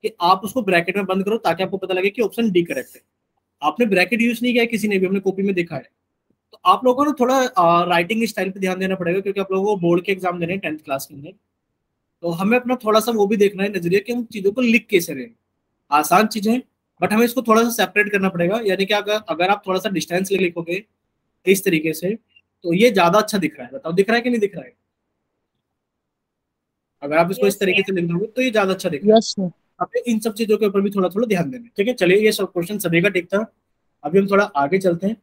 कि आप उसको ब्रैकेट में बंद करो ताकि आपको पता लगे कि ऑप्शन डी करेक्ट है। आपने ब्रैकेट यूज नहीं किया है किसी ने भी, हमने कॉपी में देखा है। तो आप लोगों को ना थोड़ा राइटिंग स्टाइल पे ध्यान देना पड़ेगा, क्योंकि आप लोगों को बोर्ड के एग्जाम देने हैं 10th क्लास के अंदर। तो हमें अपना थोड़ा सा वो भी देखना है नजरिया कि हम चीजों को लिख कैसे रहे। आसान चीजें हैं, बट हमें इसको थोड़ा सा सेपरेट करना पड़ेगा। यानी कि अगर अगर आप थोड़ा सा डिस्टेंस ले लिखोगे इस तरीके से, तो ये ज्यादा अच्छा दिख रहा है। बताओ दिख रहा है कि नहीं दिख रहा है? अगर आप इसको इस यस तरीके सर। से लिख दोगे तो ये ज्यादा अच्छा दिख रहा है। Yes sir. आपने इन सब चीजों के ऊपर भी थोड़ा थोड़ा ध्यान देना है। ठीक है, चलिए ये सब क्वेश्चन सभी का ठीक था। अभी हम थोड़ा आगे चलते हैं।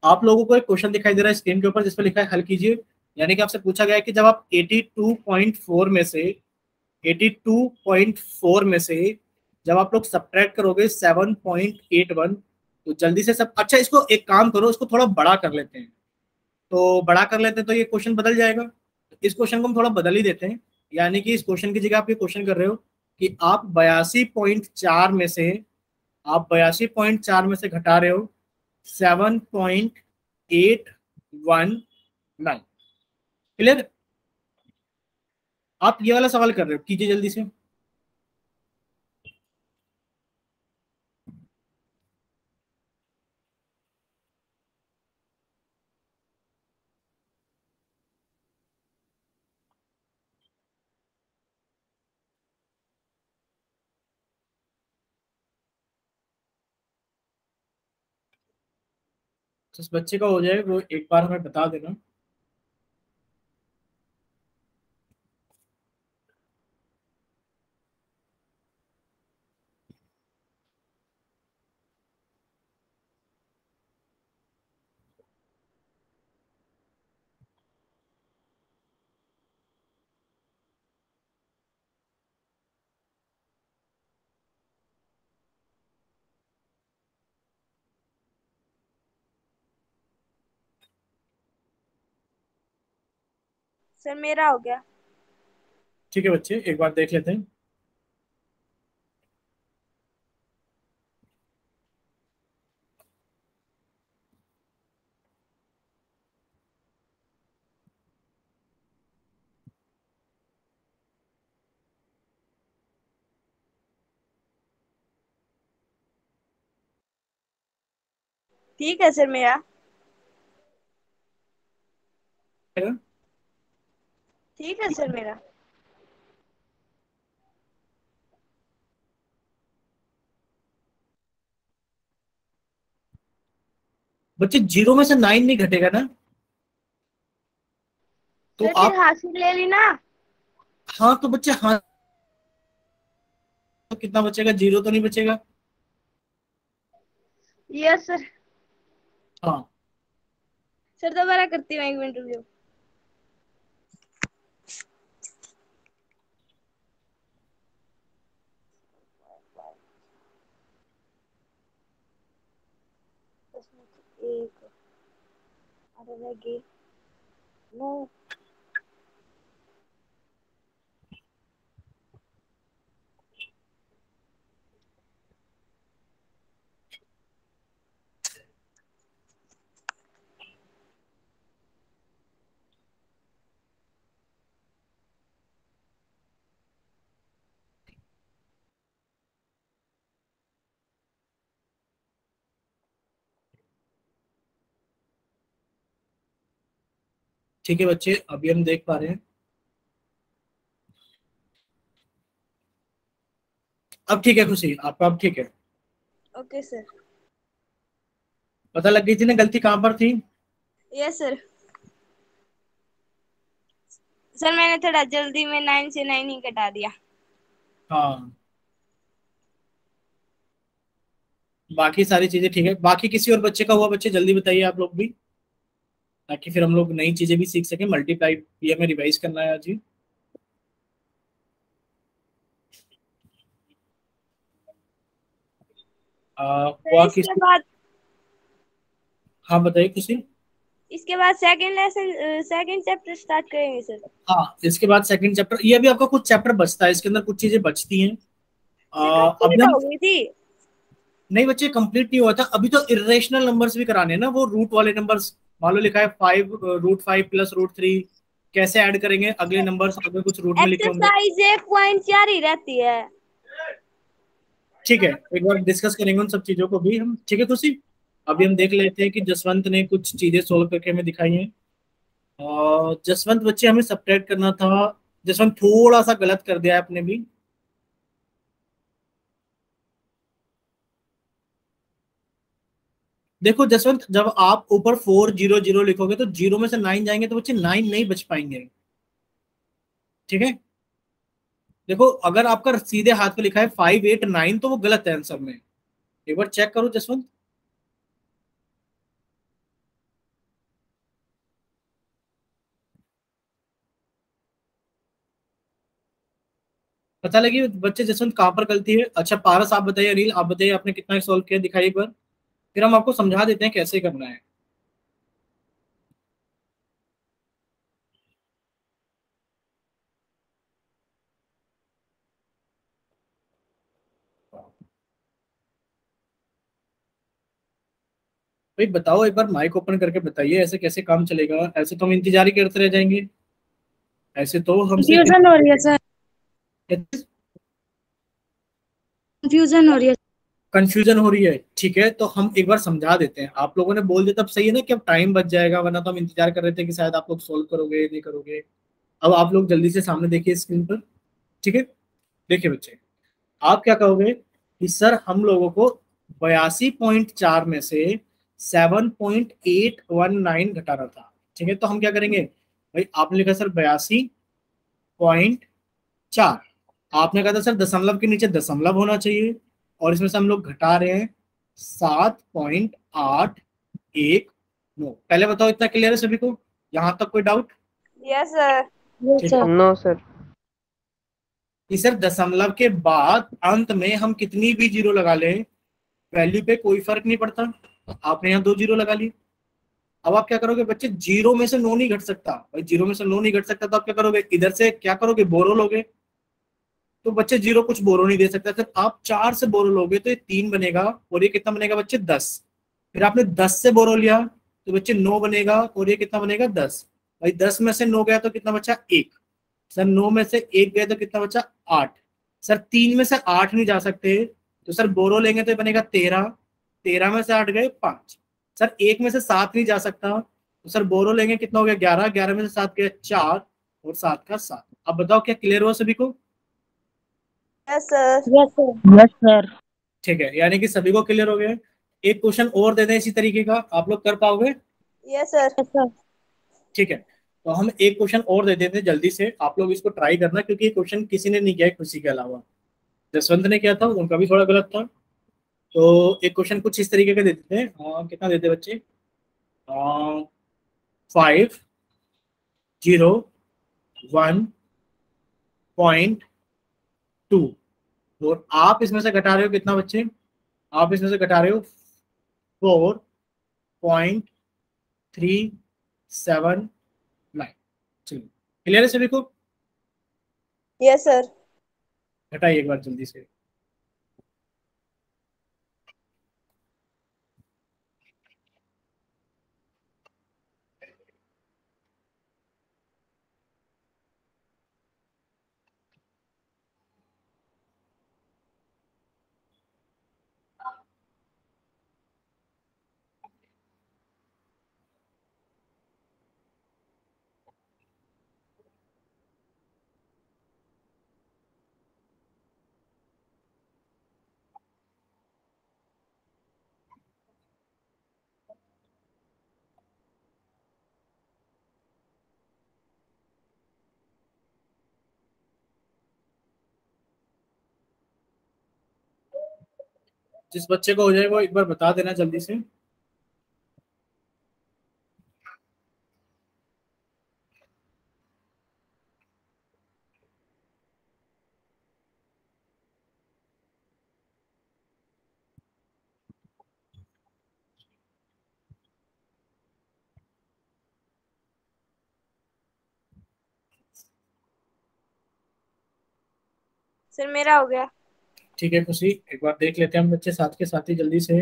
आप लोगों को एक क्वेश्चन दिखाई दे रहा है स्क्रीन के ऊपर जिसपे लिखा है हल कीजिए। यानी कि आपसे पूछा गया है कि जब आप 82.4 में से 82.4 में से जब आप लोग सब्ट्रैक्ट करोगे 7.81, तो जल्दी से सब, अच्छा इसको एक काम करो, इसको थोड़ा बड़ा कर लेते हैं। तो बड़ा कर लेते हैं तो ये क्वेश्चन बदल जाएगा। इस क्वेश्चन को हम थोड़ा बदल ही देते हैं। यानी कि इस क्वेश्चन की जगह आप ये क्वेश्चन कर रहे हो कि आप 82.4 में से, आप 82.4 में से घटा रहे हो 7.819। क्लियर? आप ये वाला सवाल कर रहे हो, कीजिए जल्दी से। जिस बच्चे का हो जाए वो एक बार हमें बता देना। सर मेरा हो गया। ठीक है बच्चे, एक बार देख लेते हैं। ठीक है सर मेरा। ठीक है सर मेरा। बच्चे 0 में से 9 नहीं घटेगा ना? तो सर फिर आप, हासिल ले ली ना। हाँ तो बच्चे हाँ, तो कितना बचेगा? 0 तो नहीं बचेगा। Yes sir. हाँ सर दोबारा करती हूँ, 1 मिनट रुको। एक अरे रह गई 9। ठीक है बच्चे, अभी हम देख पा रहे हैं। अब ठीक है खुशी, आपका अब ठीक है। Okay sir. पता लग गई थी ना गलती कहाँ पर थी? Yes sir. सर मैंने थोड़ा जल्दी में 9 से 9 ही कटा दिया। हाँ, बाकी सारी चीजें ठीक है। बाकी किसी और बच्चे का हुआ? बच्चे जल्दी बताइए आप लोग भी, ताकि फिर हम लोग नई चीजें भी सीख सकें। मल्टीप्लाई ये हमें रिवाइज करना है आज ही। सर हुआ इसके किसी? बाद हाँ बताइए खुशी। इसके बाद second lesson, second chapter start करेंगे सर। हाँ, इसके बाद सेकंड चैप्टर, ये अभी आपका कुछ चैप्टर बचता है, इसके अंदर कुछ चीजें बचती हैं। सर अभी कंप्लीट हम, हो गई थी। नहीं बच्चे कंप्लीट नहीं हुआ था अभी तो। इरेशनल नंबर्स भी कराने हैं ना, वो रूट वाले नंबर्स। मान लो लिखा है 5 √5 प्लस √3, कैसे ऐड करेंगे अगले नंबर्स, अगर कुछ रूट में लिखे होंगे। एक्सरसाइज 1.4 ही रहती है। ठीक है, एक बार डिस्कस करेंगे उन सब चीजों को भी हम। ठीक है खुशी, अभी हम ओके देख सर। लेते हैं कि जसवंत ने कुछ चीजें सोल्व करके हमें दिखाई हैं। और जसवंत बच्चे हमें सब्ट्रैक्ट करना था। जसवंत थोड़ा सा गलत कर दिया है आपने भी। देखो जसवंत, जब आप ऊपर 400 लिखोगे तो 0 में से 9 जाएंगे तो बच्चे 9 नहीं बच पाएंगे। ठीक है, देखो अगर आपका सीधे हाथ पे लिखा है 589 तो वो गलत है आंसर में। एक बार चेक करो जसवंत। पता लगी बच्चे जसवंत कहाँ पर गलती है? अच्छा पारस आप बताइए, अनिल आप बताइए, आपने कितना सॉल्व किया दिखाइए एक बार, फिर हम आपको समझा देते हैं कैसे करना है। भाई बताओ एक बार, माइक ओपन करके बताइए, ऐसे कैसे काम चलेगा? ऐसे तो हम इंतजार ही करते रह जाएंगे। ऐसे तो हम सिर्फ कंफ्यूजन हो रही है सर। कंफ्यूजन हो रही है। कंफ्यूजन हो रही है। ठीक है, तो हम एक बार समझा देते हैं। आप लोगों ने बोल दिया तब सही है ना कि अब टाइम बच जाएगा, वरना तो हम इंतजार कर रहे थे कि शायद आप लोग सोल्व करोगे नहीं करोगे। अब आप लोग जल्दी से सामने देखिए स्क्रीन पर। ठीक है, देखिए बच्चे, आप क्या कहोगे कि सर हम लोगों को 82.4 में से 7.819 घटाना था। ठीक है, तो हम क्या करेंगे? भाई आपने लिखा सर 82.4, आपने कहा था सर दशमलव के नीचे दशमलव होना चाहिए, और इसमें से हम लोग घटा रहे हैं 7.819। पहले बताओ इतना क्लियर है सभी को? यहां तक कोई डाउट? Yes sir. यस ठीक है, सर। No sir. कि सर दशमलव के बाद अंत में हम कितनी भी जीरो लगा लें, वैल्यू पे कोई फर्क नहीं पड़ता। आपने यहाँ 2 जीरो लगा ली, अब आप क्या करोगे बच्चे, 0 में से 9 नहीं घट सकता भाई, 0 में से 9 नहीं घट सकता, तो आप क्या करोगे, इधर से क्या करोगे, बोरो लोगे। तो बच्चे 0 कुछ बोरो नहीं दे सकता, फिर आप 4 से बोरो लोगे तो ये 3 बनेगा, और ये कितना बनेगा बच्चे, 10। फिर आपने 10 से बोरो लिया तो बच्चे 9 बनेगा, और ये कितना बनेगा, 10। भाई 10 में से 9 गया तो कितना बचा, 1। सर 9 में से 1 गया तो कितना बचा, 8। सर 3 में से 8 नहीं जा सकते, तो सर बोरो लेंगे तो ये बनेगा 13। 13 में से 8 गए 5। सर 1 में से 7 नहीं जा सकता, तो सर बोरो लेंगे, कितना हो गया, 11। 11 में से 7 गया 4, और 7 का 7। अब बताओ क्या क्लियर हुआ सभी को। Yes sir. Yes sir. Yes sir. ठीक है, यानी कि सभी को क्लियर हो गया। एक क्वेश्चन और दे दें इसी तरीके का, आप लोग कर पाओगे। Yes sir. Yes sir. ठीक है, तो हम एक क्वेश्चन और दे देते हैं जल्दी से, आप लोग इसको ट्राई करना, क्योंकि ये क्वेश्चन किसी ने नहीं किया है खुशी के अलावा। जसवंत ने किया था, उनका भी थोड़ा गलत था। तो एक क्वेश्चन कुछ इस तरीके का दे देते हैं, कितना देते हैं बच्चे, 501.2, और आप इसमें से घटा रहे हो कितना बच्चे, आप इसमें से घटा रहे हो 4.379। चलिए, क्लियर है सभी को। Yes sir. घटाइए एक बार जल्दी से। जिस बच्चे को हो जाए वो एक बार बता देना जल्दी से। सर मेरा हो गया। ठीक है खुशी, एक बार देख लेते हैं हम बच्चे साथ के साथ ही जल्दी से।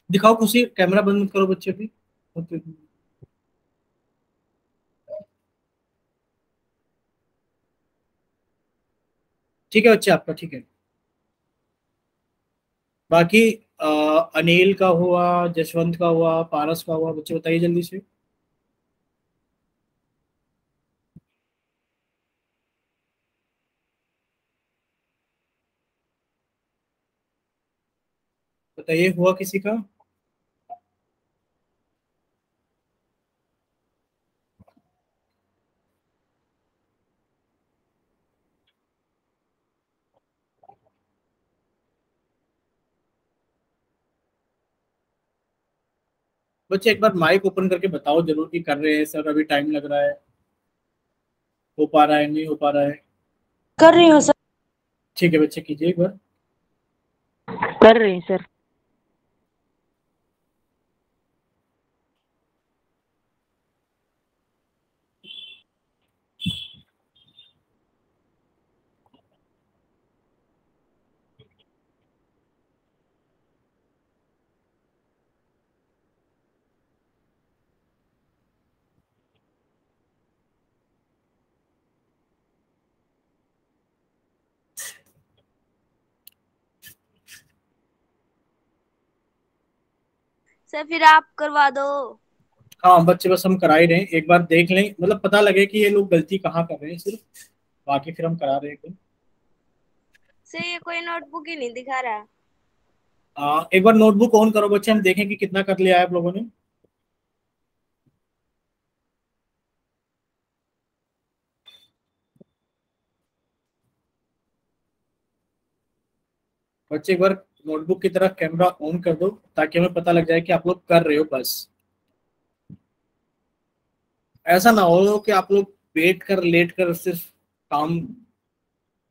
दिखाओ खुशी, कैमरा बंद मत करो बच्चे भी। ओके। ठीक है बच्चे, आपका ठीक है। बाकी अनिल का हुआ, जसवंत का हुआ, पारस का हुआ, बच्चे बताइए जल्दी से। बताइए हुआ किसी का। बच्चे एक बार माइक ओपन करके बताओ जरूर कि कर रहे हैं सर, अभी टाइम लग रहा है, हो पा रहा है नहीं हो पा रहा है। कर रही हूँ सर। ठीक है बच्चे, कीजिए एक बार। कर रही हूँ सर। सर फिर आप करवा दो। हाँ बच्चे, बस हम करा ही रहे हैं, एक बार देख लें, मतलब पता लगे कि ये लोग गलती कहाँ कर रहे हैं सिर्फ, बाकी फिर हम करा रहे हैं। सर ये कोई नोटबुक ही नहीं दिखा रहा। एक बार नोटबुक ऑन करो बच्चे, हम देखें कि कितना कर लिया है आप लोगों ने। बच्चे एक बार नोटबुक की तरफ कैमरा ऑन कर दो ताकि हमें पता लग जाए कि आप लोग कर रहे हो। बस ऐसा ना हो कि आप लोग वेट कर लेट कर सिर्फ काम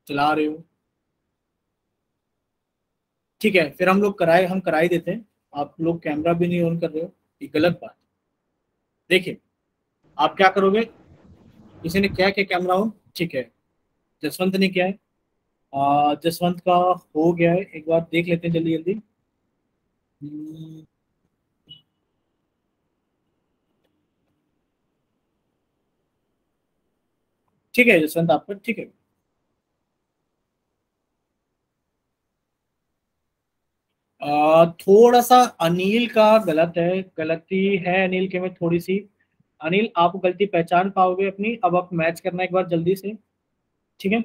चला रहे हो। ठीक है, फिर हम कराई देते हैं। आप लोग कैमरा भी नहीं ऑन कर रहे हो, ये गलत बात। देखिए आप क्या करोगे, किसी ने क्या किया कैमरा ऑन, ठीक है, जसवंत ने किया है। जसवंत का हो गया है, एक बार देख लेते हैं जल्दी जल्दी। हम्म, ठीक है जसवंत आपका ठीक है। थोड़ा सा अनिल का गलत है, गलती है अनिल के में थोड़ी सी। अनिल आप गलती पहचान पाओगे अपनी, अब आप मैच करना एक बार जल्दी से। ठीक है,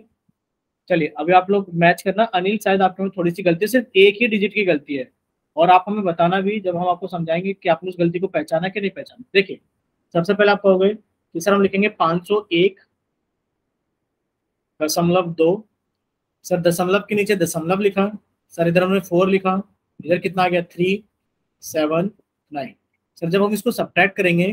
चलिए अभी आप लोग मैच करना। अनिल शायद आपके में थोड़ी सी गलती, सिर्फ एक ही डिजिट की गलती है। और आप हमें बताना भी जब हम आपको समझाएंगे कि आपने उस गलती को पहचाना कि नहीं पहचाना। देखिए सबसे पहले आप कहोगे कि सर हम लिखेंगे 501.2। सर दशमलव के नीचे दशमलव लिखा। सर इधर हमने 4 लिखा। इधर कितना आ गया 379। सर जब हम इसको सब्ट्रैक्ट करेंगे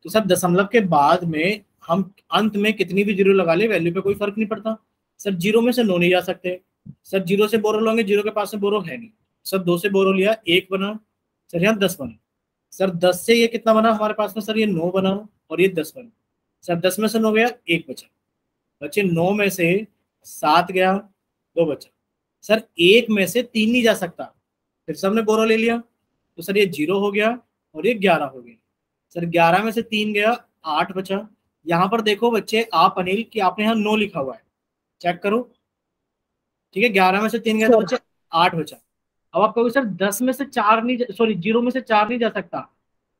तो सर दशमलव के बाद में हम अंत में कितनी भी जीरो लगा ले वैल्यू पे कोई फर्क नहीं पड़ता। सर जीरो में से 9 नहीं जा सकते। सर जीरो से बोरो लोगे, जीरो के पास में बोरो है नहीं। सर 2 से बोरो लिया 1 बना। सर यहाँ 10 बना। सर 10 से ये कितना बना हमारे पास में, सर ये 9 बना और ये 10 बना। सर 10 में से 9 गया, 1 बचा। बच्चे 9 में से 7 गया, 2 बचा। सर 1 में से 3 नहीं जा सकता, फिर सबने बोरो ले लिया तो सर ये 0 हो गया और ये 11 हो गया। सर 11 में से 3 गया, 8 बचा। यहाँ पर देखो बच्चे आप अनिल कि आपने यहाँ 9 लिखा हुआ है, चेक करो। ठीक है, 11 में से 3 गया तो बच्चे 8 बचा। अब आप कहोगे सर 10 में से 4 नहीं, सॉरी 0 में से 4 नहीं जा सकता।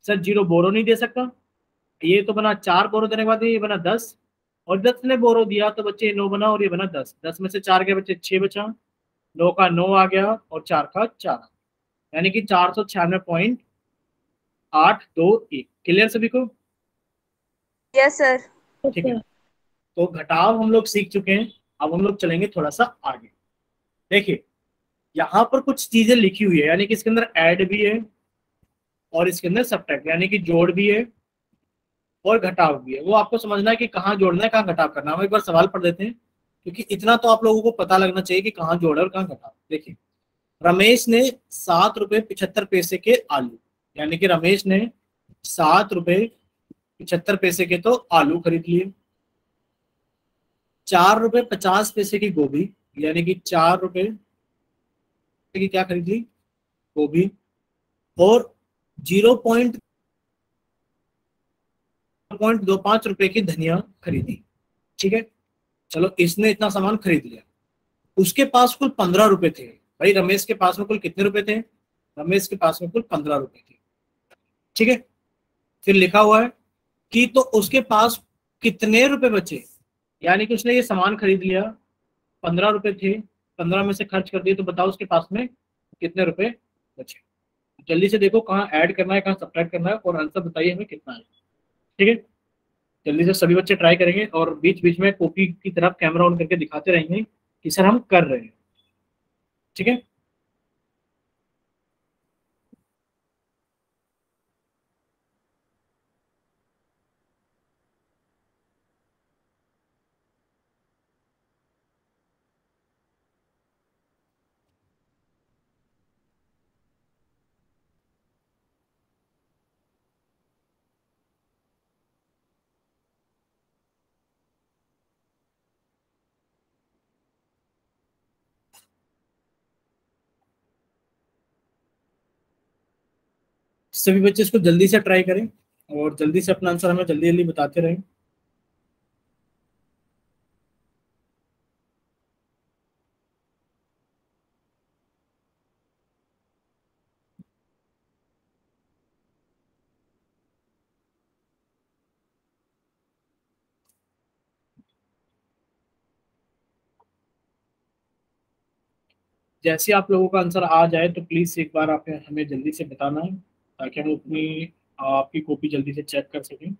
सर 0 बोरो नहीं दे सकता, ये तो बना 4 बोरो देने के बाद ये बना 10। और 10 ने बोरो दिया तो बच्चे 9 बना और ये बना 10। 10 में से 4 गया बच्चे 6 बचा। 9 का 9 आ गया और 4 का 4, यानी कि 496.821। क्लियर सभी को? Yes sir. ठीक है, तो घटाव हम लोग सीख चुके हैं। अब हम लोग चलेंगे थोड़ा सा आगे। देखिए यहाँ पर कुछ चीजें लिखी हुई है, यानी कि इसके अंदर ऐड भी है और इसके अंदर सब्ट्रैक्ट यानी कि जोड़ भी है और घटाव भी है। वो आपको समझना है कि कहाँ जोड़ना है कहाँ घटाव करना है। हम एक बार सवाल पढ़ देते हैं, क्योंकि इतना तो आप लोगों को पता लगना चाहिए कि कहाँ जोड़ है और कहाँ घटाव। देखिए रमेश ने 7 रुपए 75 पैसे के आलू, यानी कि रमेश ने 7 रुपए 75 पैसे के तो आलू खरीद लिए। 4 रुपए 50 पैसे की गोभी, यानी कि 4 रुपए की क्या खरीद ली, गोभी। और 0.25 रुपए की धनिया खरीदी। ठीक है, चलो इसने इतना सामान खरीद लिया। उसके पास कुल 15 रुपए थे। भाई रमेश के पास में कुल कितने रुपए थे, रमेश के पास में कुल 15 रुपए थे। ठीक है, फिर लिखा हुआ है कि तो उसके पास कितने रुपए बचे, यानी कि उसने ये सामान खरीद लिया, 15 रुपए थे, 15 में से खर्च कर दिए, तो बताओ उसके पास में कितने रुपए बचे। जल्दी से देखो कहाँ ऐड करना है कहाँ सब्ट्रैक्ट करना है और आंसर बताइए हमें कितना है। ठीक है, जल्दी से सभी बच्चे ट्राई करेंगे और बीच बीच में कॉपी की तरफ कैमरा ऑन करके दिखाते रहेंगे कि सर हम कर रहे हैं। ठीक है, सभी बच्चे इसको जल्दी से ट्राई करें और जल्दी से अपना आंसर हमें जल्दी जल्दी बताते रहें। जैसे आप लोगों का आंसर आ जाए तो प्लीज एक बार आप हमें जल्दी से बताना है ताकि हम अपनी आपकी कॉपी जल्दी से चेक कर सकें।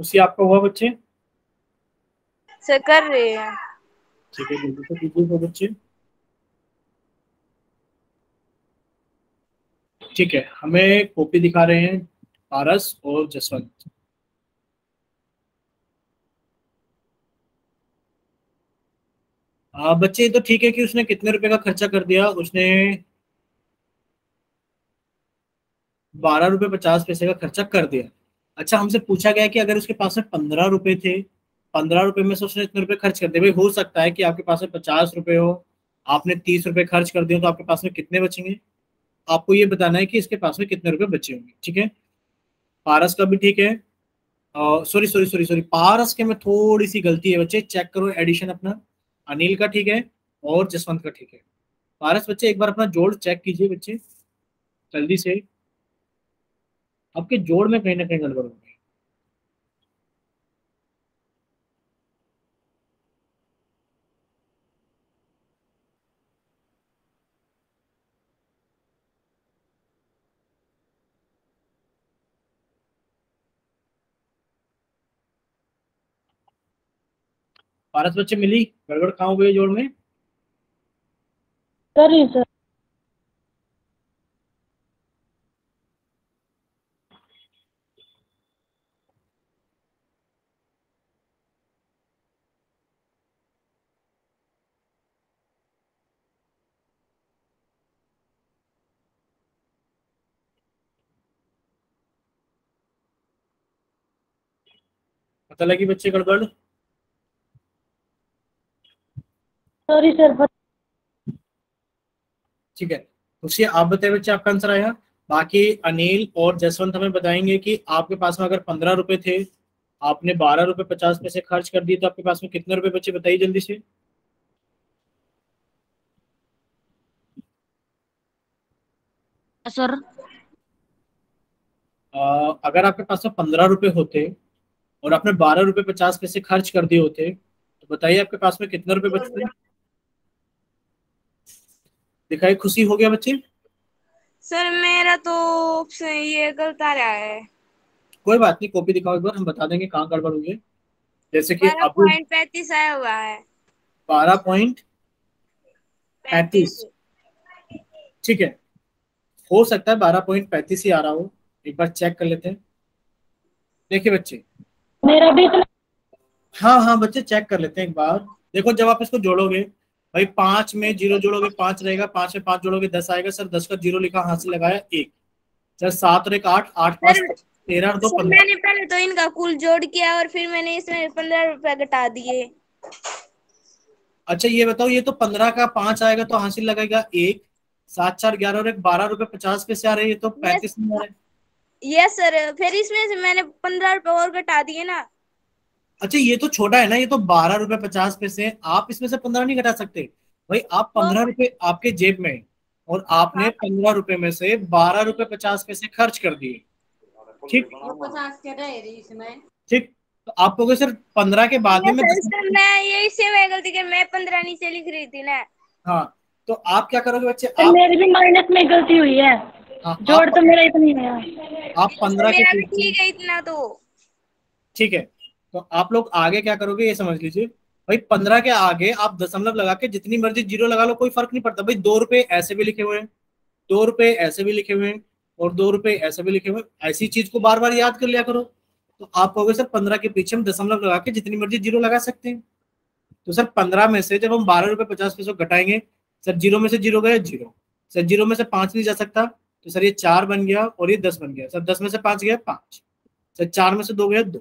उसी आपका हुआ बच्चे? सर कर रहे हैं। ठीक है, जल्दी से कीजिए बच्चे। ठीक है, हमें कॉपी दिखा रहे हैं पारस और जसवंत। बच्चे तो ठीक है कि उसने कितने रुपए का खर्चा कर दिया, उसने 12 रुपये 50 पैसे का खर्चा कर दिया। अच्छा, हमसे पूछा गया कि अगर उसके पास में 15 रुपए थे, 15 रुपए में से उसने इतने रुपए खर्च कर दिए। भाई हो सकता है कि आपके पास में 50 रुपए हो, आपने 30 रुपए खर्च कर दिए, तो आपके पास में कितने बचेंगे? आपको ये बताना है कि इसके पास में कितने रुपए बचे होंगे। ठीक है, पारस का भी ठीक है। सॉरी सॉरी सॉरी सॉरी, पारस के में थोड़ी सी गलती है बच्चे, चेक करो एडिशन अपना। अनिल का ठीक है और जसवंत का ठीक है। पारस बच्चे एक बार अपना जोड़ चेक कीजिए बच्चे जल्दी से, आपके जोड़ में कहीं ना कहीं गड़बड़ होगी। पारस बच्चे मिली गड़बड़ कहाँ हो गई जोड़ में? कर रही हूँ सर। पता लगी बच्चे गड़बड़? Sorry sir. ठीक है, उससे आप बताए बच्चे आपका आंसर आया। बाकी अनिल और जसवंत हमें बताएंगे कि आपके पास में अगर 15 रुपए थे, आपने 12 रुपये 50 पैसे खर्च कर दिए, तो आपके पास में कितने रुपए बचे बताइए जल्दी से। सर अगर आपके पास में 15 रुपए होते और आपने 12 रुपये 50 पैसे खर्च कर दिए होते, तो बताइए आपके पास में कितने रुपए बचते? दिखाई खुशी हो गया बच्चे? सर मेरा तो ऑप्शन ये गलत आ रहा है। कोई बात नहीं, कॉपी दिखाओ एक बार, हम बता देंगे कहाँ गड़बड़ हुई है। जैसे कि बारह अभी पॉइंट पैंतीस आया हुआ है। 12.35। 35। ठीक है, हो सकता है 12.35 ही आ रहा हो, एक बार चेक कर लेते हैं। देखिए बच्चे, मेरा भी इतना। हाँ हाँ बच्चे चेक कर लेते हैं एक बार। देखो, जब आप इसको जोड़ोगे, भाई 5 में 0 जोड़ोगे 5 रहेगा, 5 में 5 जोड़ोगे 10 आएगा। सर 10 का 0 लिखा, हाथ से लगाया 1। सर 7 और 1 8, 8 5 सर 13 और 2 सर 15। मैंने पहले तो इनका कुल जोड़ किया और फिर मैंने इसमें 15 रुपए घटा दिए। अच्छा ये बताओ, ये तो 15 का 5 आएगा तो हासिल लगेगा 1, 7 4 11 और 1 12 रुपये 50 पैसे आ रहे हैं, ये तो यस 35 नहीं आ रहे। यस सर, फिर इसमें से मैंने 15 रुपए और घटा दिए ना। अच्छा ये तो छोटा है ना, ये तो 12 रुपये 50 पैसे हैं, आप इसमें से 15 नहीं घटा सकते। भाई आप तो 15 रुपए आपके जेब में है, और आपने 15 रुपए में से 12 रुपये 50 पैसे खर्च कर दिए। ठीक, 50 के रहे इसमें। ठीक, तो आप कहोगे सर 15 के बाद में यस मैं सर 10। सर, मैं ये इससे मैं गलती की, मैं 15 नीचे लिख रही थी ना। हाँ, तो आप क्या करोगे बच्चे, सर आप, मेरी भी माइनस में गलती हुई है। हाँ जोड़ तो मेरा इतना ही है। आप सर 15 के मेरा भी पीछे। ठीक है इतना तो। ठीक है, तो आप लोग आगे क्या करोगे ये समझ लीजिए। भाई 15 के आगे आप दशमलव लगा के जितनी मर्जी जीरो लगा लो, कोई फर्क नहीं पड़ता। भाई 2 रुपए ऐसे भी लिखे हुए हैं, 2 रुपए ऐसे भी लिखे हुए हैं, और 2 रुपए ऐसे भी लिखे हुए हैं। ऐसी चीज को बार बार याद कर लिया करो। तो आप कहोगे सर 15 के पीछे हम दशमलव लगा के जितनी मर्जी जीरो लगा सकते हैं। तो सर 15 में से जब हम 12 रुपये 50 पैसे घटाएंगे, सर जीरो में से जीरो गया जीरो, सर जीरो में से 5 नहीं जा सकता, तो सर ये 4 बन गया और ये 10 बन गया। सर 10 में से 5 गया 5, सर 4 में से 2 गया 2,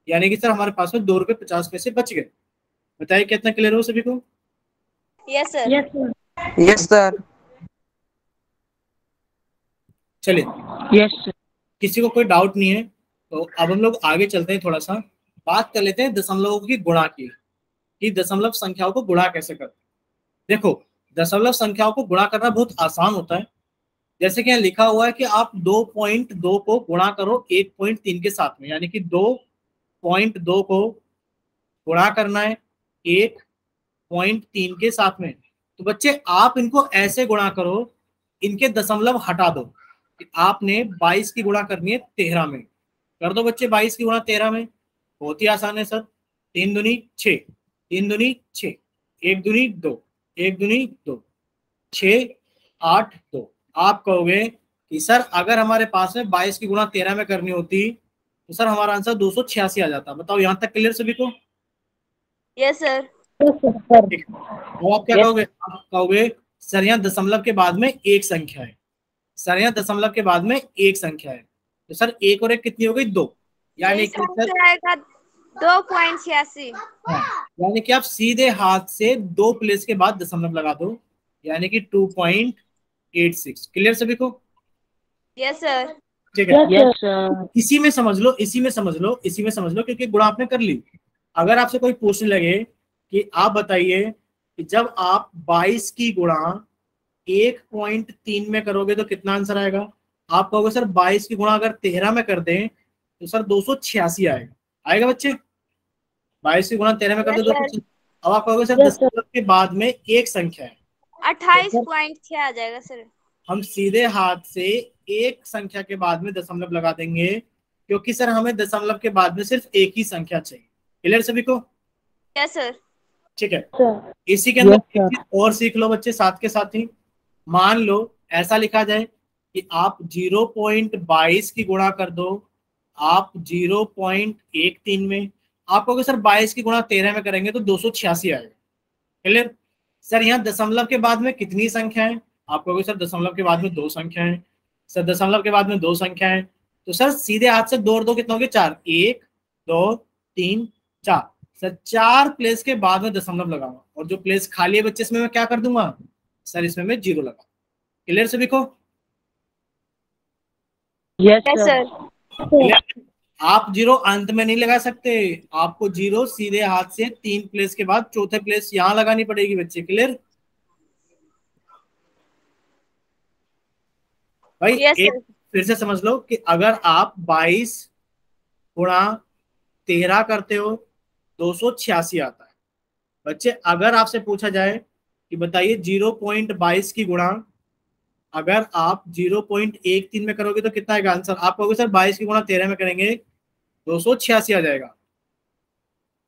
यानी कि सर हमारे पास में 2 रुपये 50 पैसे बच गए। बताइए कितना क्लियर हो सभी को? Yes sir. Yes sir. Yes sir. चलिए, यस सर। किसी को कोई डाउट नहीं है, तो अब हम लोग आगे चलते हैं, थोड़ा सा बात कर लेते हैं दशमलवों की गुणा की, कि दशमलव संख्याओं को गुणा कैसे करते हैं। देखो, दशमलव संख्याओं को गुणा करना बहुत आसान होता है। जैसे कि यहाँ लिखा हुआ है कि आप 2.2 को गुणा करो 1.3 के साथ में, यानी कि 2.2 को गुणा करना है 1.3 के साथ में। तो बच्चे आप इनको ऐसे गुणा करो, इनके दशमलव हटा दो। कि आपने 22 की गुणा करनी है 13 में, कर दो बच्चे 22 की गुणा 13 में। बहुत ही आसान है सर। 3 दूनी 6, 3 दूनी 6, 1 दूनी 2, 1 दूनी 2, 6 8 2। आप कहोगे कि सर अगर हमारे पास में 22 की गुणा 13 में करनी होती तो सर हमारा आंसर 286 आ जाता। बताओ यहाँ तक क्लियर सभी को? Yes sir. तो आप क्या कहोगे? आप कहोगे सर यहाँ दशमलव के बाद में एक संख्या है, सर यहाँ दशमलव के बाद में एक संख्या है, तो सर 1 और 1 कितनी हो गई? 2, यानी कि सर आएगा 2.86। यानी कि आप सीधे हाथ से 2 प्लेस के बाद दशमलव लगा दो, यानी कि 2.86। क्लियर सभी को? Yes sir. ठीक है, यस सर। इसी में समझ लो, इसी में समझ लो, इसी में समझ लो, क्योंकि गुणा आपने कर ली। अगर आपसे कोई पूछने लगे कि आप बताइए कि जब आप 22 की गुणा 1.3 में करोगे तो कितना आंसर आएगा? आप कहोगे सर 22 की गुणा अगर 13 में कर दें तो सर 286 आएगा। आएगा बच्चे? 22 की गुणा 13 में कर दे तो अब आप कहोगे सर दशमलव के बाद में एक संख्या है, 28.6 आ जाएगा सर। हम सीधे हाथ से एक संख्या के बाद में दशमलव लगा देंगे, क्योंकि सर हमें दशमलव के बाद में सिर्फ एक ही संख्या चाहिए। क्लियर सभी को? Yes sir. ठीक है, इसी के अंदर एक चीज और सीख लो बच्चे साथ के साथ ही। मान लो ऐसा लिखा जाए कि आप 0.22 की गुणा कर दो आप 0.13 में, आप कहोगे सर 22 की गुणा 13 में करेंगे तो 286 आएगा। क्लियर? सर यहाँ दशमलव के बाद में कितनी संख्या है? आप कहोगे सर दशमलव के बाद में 2 संख्या है। सर दशमलव के बाद में 2 संख्या है, तो सर सीधे हाथ से 2 और 2 कितना हो गया? 4, 1 2 3 4। सर 4 प्लेस के बाद में दशमलव लगाऊंगा, और जो प्लेस खाली है बच्चे इसमें मैं क्या कर दूंगा? सर इसमें मैं 0 लगा। क्लियर सभी को? Yes sir. आप 0 अंत में नहीं लगा सकते, आपको 0 सीधे हाथ से 3 प्लेस के बाद चौथे प्लेस यहां लगानी पड़ेगी बच्चे। क्लियर भाई? एक फिर से समझ लो कि अगर आप 22 गुणा 13 करते हो 286 आता है। बच्चे अगर आपसे पूछा जाए कि बताइए 0.22 की गुणा अगर आप 0.13 में करोगे तो कितना आएगा आंसर? आप कहोगे सर 22 की गुणा 13 में करेंगे 286 आ जाएगा।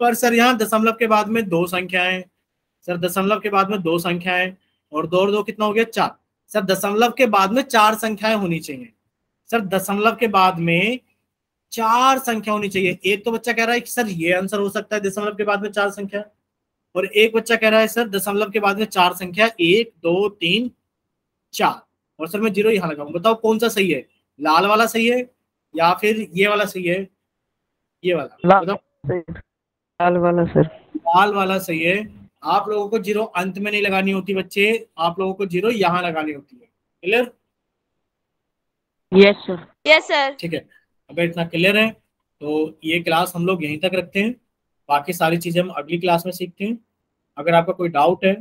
पर सर यहाँ दशमलव के बाद में 2 संख्याएं, सर दशमलव के बाद में 2 संख्याएं, और 2 और 2 कितना हो गया? 4। सर दशमलव के बाद में 4 संख्याएं होनी चाहिए। सर दशमलव के बाद में 4 संख्या होनी चाहिए। एक तो बच्चा कह रहा है कि सर ये आंसर हो सकता है दशमलव के बाद में 4 संख्या, और एक बच्चा कह रहा है सर दशमलव के बाद में 4 संख्या 1 2 3 4, और सर मैं 0 यहाँ लगाऊं। बताओ कौन सा सही है? लाल वाला सही है या फिर ये वाला सही है? ये वाला बताओ। लाल वाला सर। लाल वाला सही है। आप लोगों को 0 अंत में नहीं लगानी होती बच्चे, आप लोगों को 0 यहाँ लगानी होती है। Clear? Yes sir. Yes sir. ठीक है, अगर इतना क्लियर है तो ये क्लास हम लोग यहीं तक रखते हैं, बाकी सारी चीजें हम अगली क्लास में सीखते हैं। अगर आपका कोई डाउट है